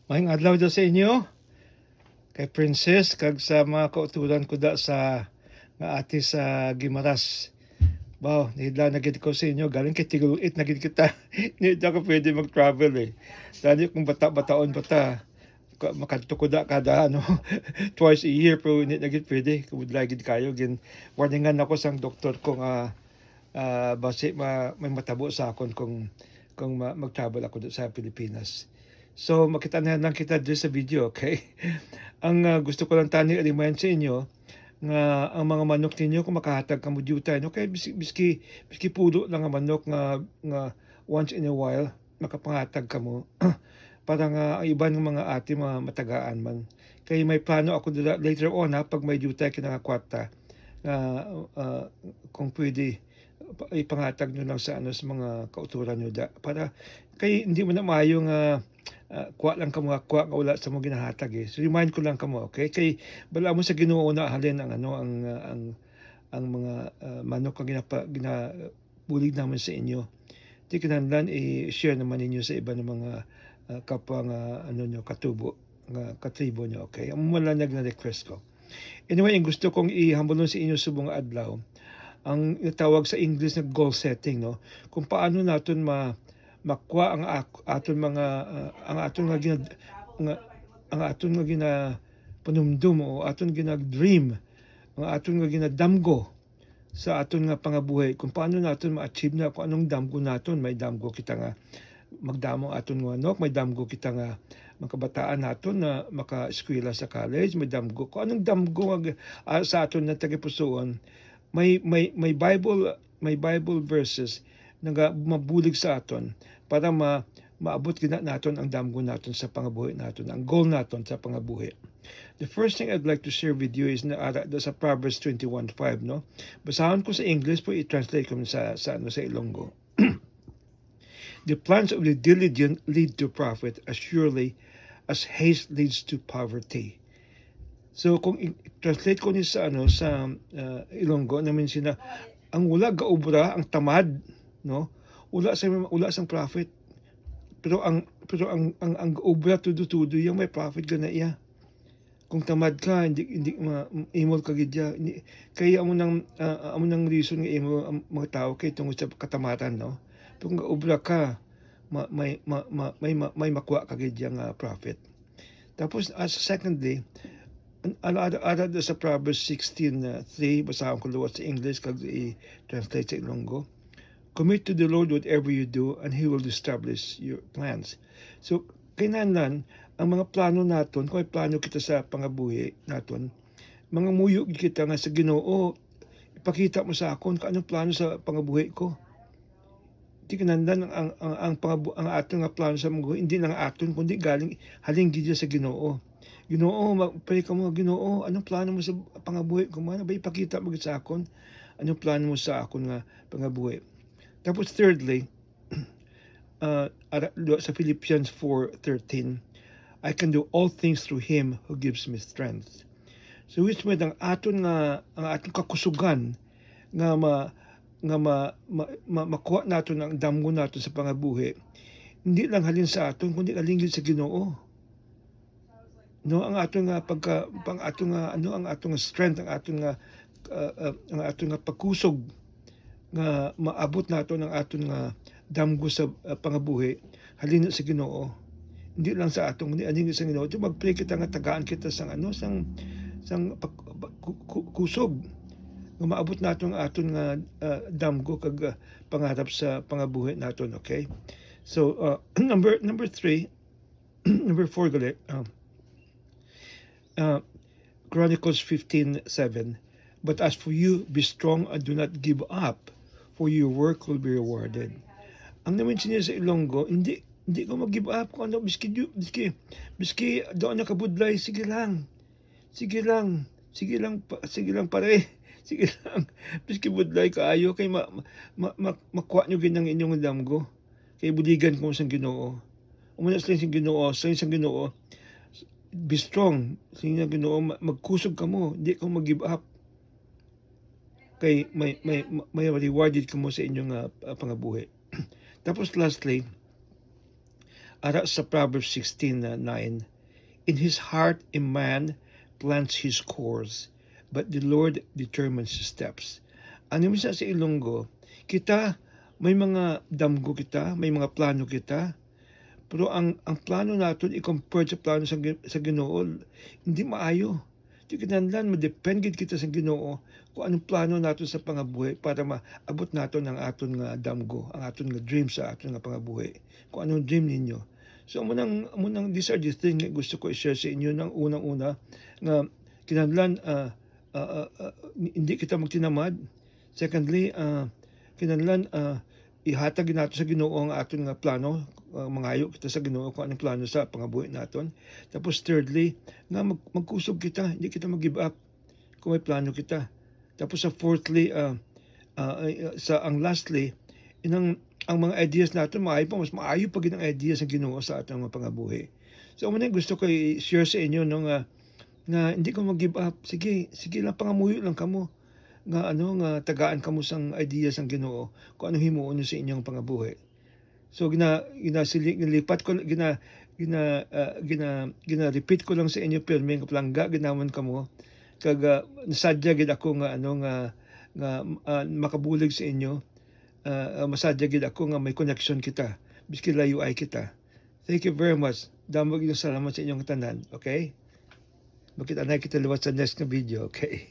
Maayong adlaw daw sa inyo, kay Princess, kag sa mga kautulan ko da sa nga ate sa Gimaras. Wow, nihidla na gid ko sa inyo, galing kay Tigulit na gid kita. Hindi ako pwede mag-travel eh. Dali kung bata-bataon bata, makadto ko da kada twice a year, pero hindi na gid pwede. Kumudla gid kayo, gin warningan ako sang doktor ko nga base may matabo sa akon kung mag-travel ako sa Pilipinas. So, makita na lang kita dito sa video, okay? Ang gusto ko lang tani remind sa inyo nga ang mga manok ninyo kung makahatag ka mo duty, no? Kaya biski pulo lang ang manok nga once in a while makapangatag ka mo para nga ang iba ng mga ate mga matagaan man. Kaya may plano ako later on pag may duty kinakakwarta kung pwede ipangatag nyo lang sa sa mga kauturan nyo para kay hindi mo na maayo nga kuha lang ka mga kuha nga wala sa mo ginahatag eh. So remind ko lang kamo, okay? Kay bala mo sa Ginoo na halin ang ang mga manok nga ginabulig naman sa inyo. Di kinahanglan i-share naman ninyo sa iba ng mga kapwa nga nyo katubo nga katribo nyo, okay? Ang malanag na request ko. Anyway, ang gusto kong ihambulon sa inyo subong adlaw ang tawag sa English na goal setting, no? Kung paano natin makuha ang aton mga ang aton nga ang aton nga panumdum o aton ginag-dream, ang aton nga ginadamgo sa aton nga pangabuhay. Kung paano natin ma-achieve na kung anong damgo naton, may damgo kita nga magdamo aton nga manok, may damgo kita nga makabataan naton na maka-eskwela sa college, may damgo kung anong damgo sa aton na tagipusoon. May Bible verses nga mabulig sa aton para maabot gina naton ang damgo naton sa pangabuhi naton, ang goal naton sa pangabuhi. The first thing I'd like to share with you is sa Proverbs 21:5, no? Basahan ko sa English po, i-translate ko sa Ilonggo. The plans of the diligent lead to profit as surely as haste leads to poverty. So kung i-translate ko ni sa Ilonggo namin sina ang wala gaobra ang tamad, no? Wala sang profit. Pero ang gaobra tudo yung may profit gana iya. Kung tamad ka hindi imol ka gid ya. Kaya amo nang reason nga imo ang mga tao kay tungod sa katamatan, no? Pero kung gaobra ka may makuha ka gid yang profit. Tapos secondly, ala sa Proverbs 16:3, basahan ko luwat sa English kag i-translate sa Ilonggo. Commit to the Lord whatever you do and He will establish your plans. So, kinahanglan ang mga plano naton, kung may plano kita sa pangabuhi naton, mga muyo kita nga sa Ginoo, ipakita mo sa akon kung anong plano sa pangabuhi ko. Di kinahanglan ang aton nga plano sa pangabuhi, hindi lang aton, kundi galing haling gid sa Ginoo. Ginoo, pray ka mo, Ginoo, anong plano mo sa pangabuhi ko? Ba ipakita mo sa akon? Anong plano mo sa akon nga pangabuhi? Tapos thirdly, sa Philippians 4:13, I can do all things through Him who gives me strength. So which means ang aton kakusugan nga makuha naton ang damgo naton sa pangabuhi, hindi lang halin sa aton, kundi halin sa Ginoo. No, ang aton nga ang aton nga strength, ang aton nga pagkusog nga maabot naton ang aton nga damgo sa pangabuhi halin sa Ginoo. Hindi lang sa aton, kundi halin sa Ginoo. So mag-pray kita nga tagaan kita sang kusog nga maabot naton ang aton nga damgo kag pangarap sa pangabuhi naton, okay? So number 3, number 4 gali. Chronicles 15:7. But as for you, be strong and do not give up, for your work will be rewarded. Ang namin siya sa Ilonggo, hindi ko mag-give up kung ano, biski doon nakabudlay, sige lang pare, sige lang, biski budlay kaayo, kay makuha nyo ginang inyong damgo, kay buligan ko sa Ginoo. Umuna sa Ginoo, be strong, sa Ginoo, magkusog ka mo, hindi ka mag-give up. Kay may rewarded ka mo sa inyong pangabuhi. Tapos lastly, ara sa Proverbs 16:9, in his heart a man plans his course, but the Lord determines his steps. Ano minsan sa Ilonggo, kita may mga damgo kita, may mga plano kita, pero ang plano naton i-compare sa plano sa Ginoo, hindi maayo. Di kinahanglan madepend gid kita sa Ginoo kung anong plano naton sa pangabuhi para maabot naton ang aton nga damgo, ang aton nga dream sa aton nga pangabuhi. Kung anong dream ninyo. So munang these are the things nga gusto ko i-share sa inyo ng unang-una nga kinahanglan hindi kita magtinamad. Secondly, kinahanglan ihatag nato sa Ginoo ang aton nga plano, mangayo kita sa Ginoo kung anong plano sa pangabuhi naton. Tapos thirdly, nga magkusog kita, hindi kita mag-give up kung may plano kita. Tapos sa fourthly, ang lastly, ang mga ideas natin maayo pa, mas maayo pa gid ang ideas ng Ginoo sa atong mga pangabuhi. So muna gusto ko i-share sa inyo no nga hindi ko mag-give up. Sige lang, pangamuyo lang kamo nga nga tagaan kamo sang ideas ng Ginoo kung ano himuon niyo sa inyong pangabuhi. So ginalipat ko repeat ko lang sa inyo pirmi nga plangga ginamon kamo kag nasadya gid ako nga makabulig sa inyo. Masadya gid ako nga may connection kita biski layo ay kita. Thank you very much. Damo gyud salamat sa inyong tanan, okay? Makita na kita liwat sa next na video, okay?